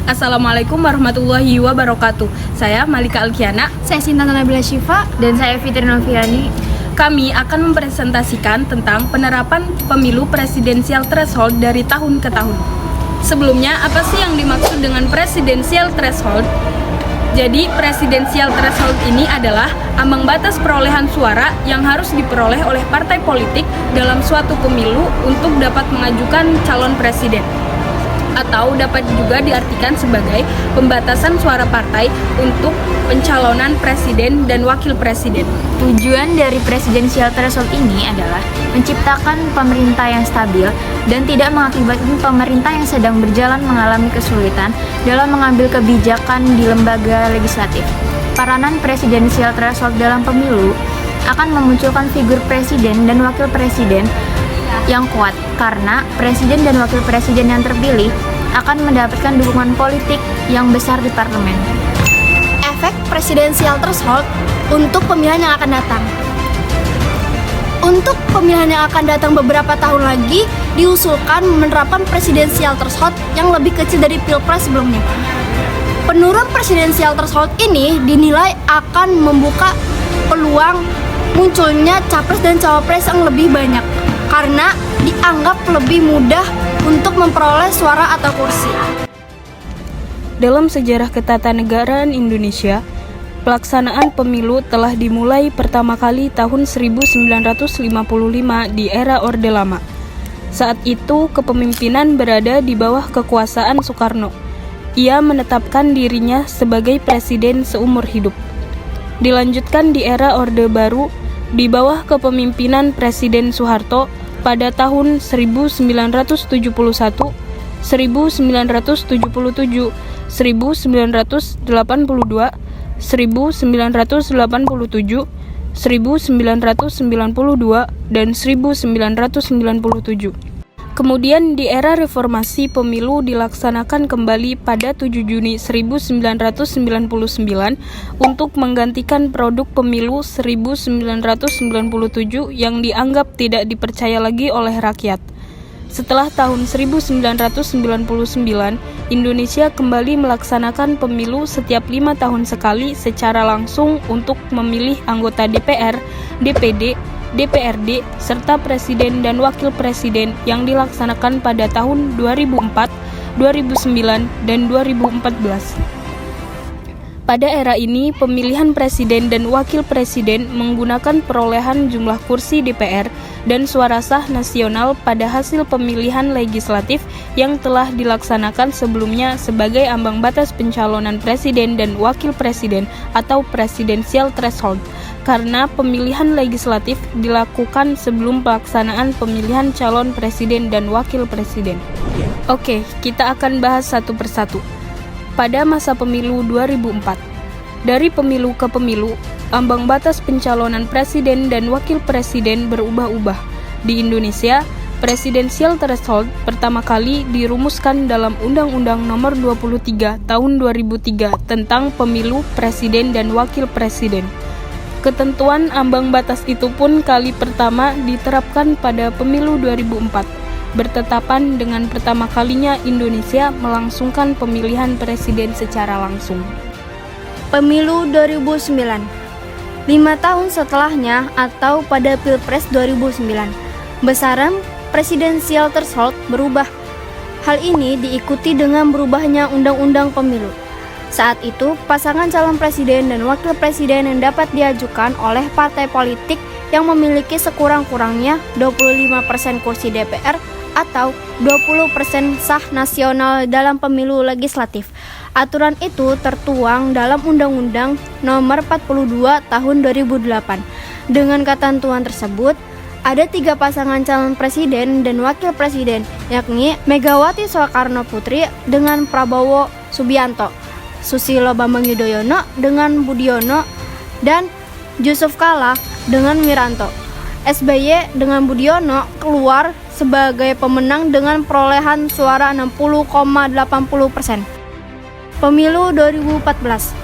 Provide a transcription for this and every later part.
Assalamualaikum warahmatullahi wabarakatuh. Saya Malika Alkiana. Saya Sinta Nabila Syifa. Dan saya Fitri Noviani. Kami akan mempresentasikan tentang penerapan pemilu presidensial threshold dari tahun ke tahun. Sebelumnya, apa sih yang dimaksud dengan presidensial threshold? Jadi, presidensial threshold ini adalah ambang batas perolehan suara yang harus diperoleh oleh partai politik dalam suatu pemilu untuk dapat mengajukan calon presiden. Atau dapat juga diartikan sebagai pembatasan suara partai untuk pencalonan presiden dan wakil presiden. Tujuan dari presidensial threshold ini adalah menciptakan pemerintah yang stabil dan tidak mengakibatkan pemerintah yang sedang berjalan mengalami kesulitan dalam mengambil kebijakan di lembaga legislatif. Peranan presidensial threshold dalam pemilu akan memunculkan figur presiden dan wakil presiden yang kuat, karena presiden dan wakil presiden yang terpilih akan mendapatkan dukungan politik yang besar di parlemen. Efek presidensial threshold untuk pemilihan yang akan datang. Untuk pemilihan yang akan datang beberapa tahun lagi, diusulkan menerapkan presidensial threshold yang lebih kecil dari pilpres sebelumnya. Penurun presidensial threshold ini dinilai akan membuka peluang munculnya capres dan cawapres yang lebih banyak, karena dianggap lebih mudah untuk memperoleh suara atau kursi. Dalam sejarah ketatanegaraan Indonesia, pelaksanaan pemilu telah dimulai pertama kali tahun 1955 di era Orde Lama. Saat itu, kepemimpinan berada di bawah kekuasaan Soekarno. Ia menetapkan dirinya sebagai presiden seumur hidup. Dilanjutkan di era Orde Baru di bawah kepemimpinan Presiden Soeharto pada tahun 1971, 1977, 1982, 1987, 1992, dan 1997. Kemudian di era reformasi pemilu dilaksanakan kembali pada 7 Juni 1999 untuk menggantikan produk pemilu 1997 yang dianggap tidak dipercaya lagi oleh rakyat. Setelah tahun 1999, Indonesia kembali melaksanakan pemilu setiap 5 tahun sekali secara langsung untuk memilih anggota DPR, DPD, DPRD, serta presiden dan wakil presiden yang dilaksanakan pada tahun 2004, 2009, dan 2014. Pada era ini, pemilihan presiden dan wakil presiden menggunakan perolehan jumlah kursi DPR dan suara sah nasional pada hasil pemilihan legislatif yang telah dilaksanakan sebelumnya sebagai ambang batas pencalonan presiden dan wakil presiden atau presidensial threshold, karena pemilihan legislatif dilakukan sebelum pelaksanaan pemilihan calon presiden dan wakil presiden. Oke, kita akan bahas satu persatu. Pada masa pemilu 2004, dari pemilu ke pemilu, ambang batas pencalonan presiden dan wakil presiden berubah-ubah. Di Indonesia, presidensial threshold pertama kali dirumuskan dalam Undang-Undang Nomor 23 Tahun 2003 tentang Pemilu Presiden dan Wakil Presiden. Ketentuan ambang batas itu pun kali pertama diterapkan pada pemilu 2004. Bertetapan dengan pertama kalinya Indonesia melangsungkan pemilihan presiden secara langsung. Pemilu 2009. 5 tahun setelahnya atau pada Pilpres 2009, besaran presidensial threshold berubah. Hal ini diikuti dengan berubahnya Undang-Undang Pemilu. Saat itu, pasangan calon presiden dan wakil presiden yang dapat diajukan oleh partai politik yang memiliki sekurang-kurangnya 25% kursi DPR atau 20% sah nasional dalam pemilu legislatif. Aturan itu tertuang dalam Undang-Undang Nomor 42 Tahun 2008. Dengan ketentuan tersebut, ada 3 pasangan calon presiden dan wakil presiden, yakni Megawati Soekarno Putri dengan Prabowo Subianto, Susilo Bambang Yudhoyono dengan Budiono, dan Yusuf Kala dengan Wiranto. SBY dengan Budiono keluar sebagai pemenang dengan perolehan suara 60,80%. Pemilu 2014.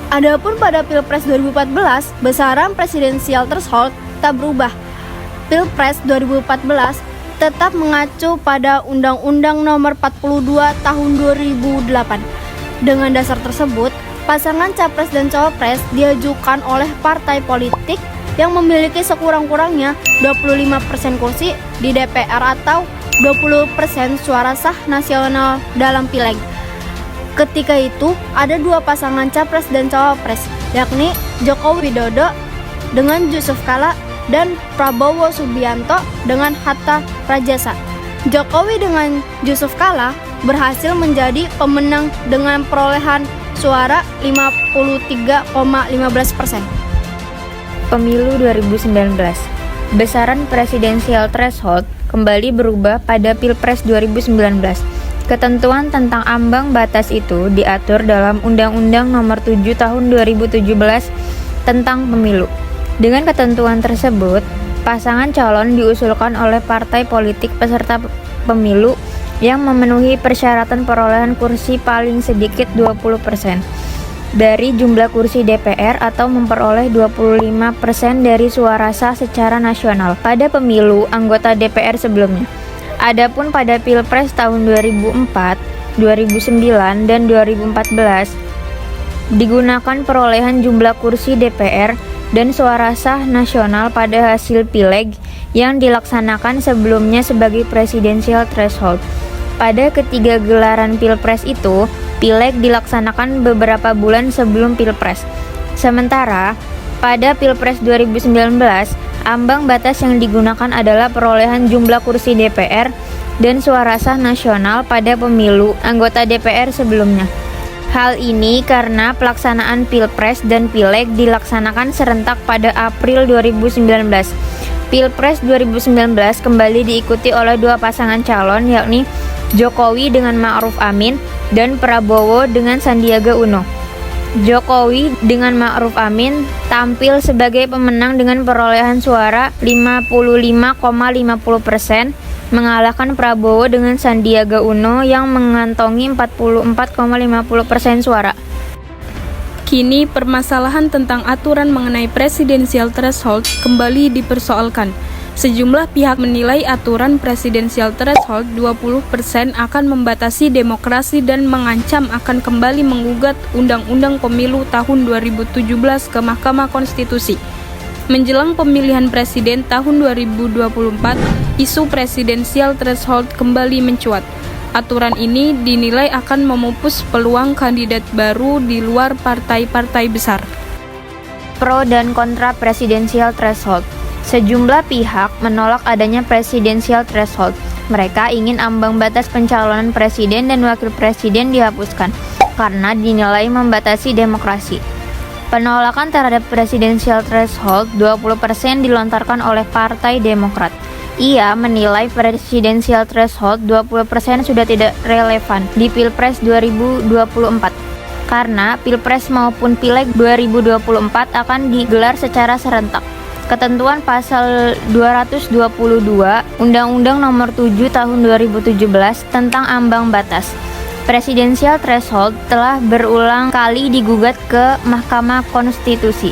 Adapun pada Pilpres 2014, besaran presidensial threshold tak berubah. Pilpres 2014 tetap mengacu pada Undang-Undang Nomor 42 Tahun 2008. Dengan dasar tersebut, pasangan capres dan cawapres diajukan oleh partai politik yang memiliki sekurang-kurangnya 25% kursi di DPR atau 20% suara sah nasional dalam pileg. Ketika itu, ada dua pasangan capres dan cawapres, yakni Joko Widodo dengan Yusuf Kala dan Prabowo Subianto dengan Hatta Rajasa. Jokowi dengan Yusuf Kala berhasil menjadi pemenang dengan perolehan suara 53,15%. Pemilu 2019. Besaran presidensial threshold kembali berubah pada Pilpres 2019. Ketentuan tentang ambang batas itu diatur dalam Undang-Undang Nomor 7 Tahun 2017 tentang Pemilu. Dengan ketentuan tersebut, pasangan calon diusulkan oleh partai politik peserta pemilu yang memenuhi persyaratan perolehan kursi paling sedikit 20% dari jumlah kursi DPR atau memperoleh 25% dari suara sah secara nasional pada pemilu anggota DPR sebelumnya. Adapun pada Pilpres tahun 2004, 2009, dan 2014 digunakan perolehan jumlah kursi DPR dan suara sah nasional pada hasil pileg yang dilaksanakan sebelumnya sebagai presidensial threshold. Pada ketiga gelaran Pilpres itu, pileg dilaksanakan beberapa bulan sebelum Pilpres. Sementara, pada Pilpres 2019, ambang batas yang digunakan adalah perolehan jumlah kursi DPR dan suara sah nasional pada pemilu anggota DPR sebelumnya. Hal ini karena pelaksanaan Pilpres dan Pileg dilaksanakan serentak pada April 2019. Pilpres 2019 kembali diikuti oleh dua pasangan calon, yakni Jokowi dengan Ma'ruf Amin dan Prabowo dengan Sandiaga Uno. Jokowi dengan Ma'ruf Amin tampil sebagai pemenang dengan perolehan suara 55,50%, mengalahkan Prabowo dengan Sandiaga Uno yang mengantongi 44,50% suara. Kini permasalahan tentang aturan mengenai presidensial threshold kembali dipersoalkan. Sejumlah pihak menilai aturan presidensial threshold 20% akan membatasi demokrasi dan mengancam akan kembali menggugat Undang-Undang Pemilu tahun 2017 ke Mahkamah Konstitusi. Menjelang pemilihan presiden tahun 2024, isu presidensial threshold kembali mencuat. Aturan ini dinilai akan memupus peluang kandidat baru di luar partai-partai besar. Pro dan kontra presidensial threshold. Sejumlah pihak menolak adanya presidensial threshold. Mereka ingin ambang batas pencalonan presiden dan wakil presiden dihapuskan karena dinilai membatasi demokrasi. Penolakan terhadap presidensial threshold 20% dilontarkan oleh Partai Demokrat. Ia menilai presidensial threshold 20% sudah tidak relevan di Pilpres 2024 karena Pilpres maupun Pileg 2024 akan digelar secara serentak. Ketentuan pasal 222 Undang-Undang Nomor 7 Tahun 2017 tentang ambang batas presidensial threshold telah berulang kali digugat ke Mahkamah Konstitusi.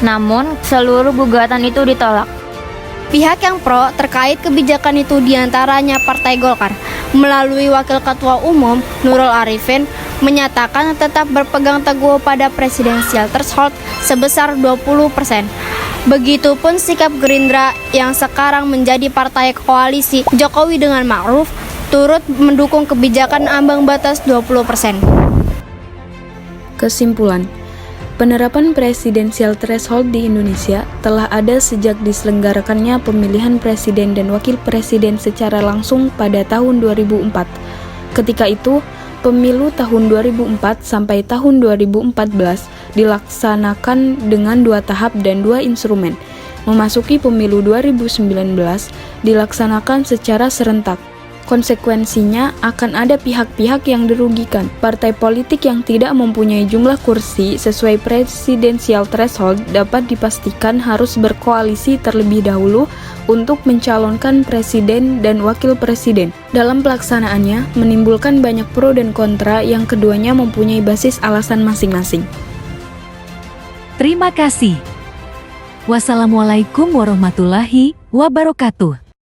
Namun, seluruh gugatan itu ditolak. Pihak yang pro terkait kebijakan itu diantaranya Partai Golkar, melalui Wakil Ketua Umum Nurul Arifin, menyatakan tetap berpegang teguh pada presidensial threshold sebesar 20%. Begitupun sikap Gerindra yang sekarang menjadi partai koalisi Jokowi dengan Ma'ruf, turut mendukung kebijakan ambang batas 20%. Kesimpulan, penerapan presidensial threshold di Indonesia telah ada sejak diselenggarakannya pemilihan presiden dan wakil presiden secara langsung pada tahun 2004. Ketika itu, pemilu tahun 2004 sampai tahun 2014 dilaksanakan dengan 2 tahap dan 2 instrumen. Memasuki pemilu 2019 dilaksanakan secara serentak. Konsekuensinya akan ada pihak-pihak yang dirugikan. Partai politik yang tidak mempunyai jumlah kursi sesuai presidensial threshold dapat dipastikan harus berkoalisi terlebih dahulu untuk mencalonkan presiden dan wakil presiden. Dalam pelaksanaannya, menimbulkan banyak pro dan kontra yang keduanya mempunyai basis alasan masing-masing. Terima kasih. Wassalamualaikum warahmatullahi wabarakatuh.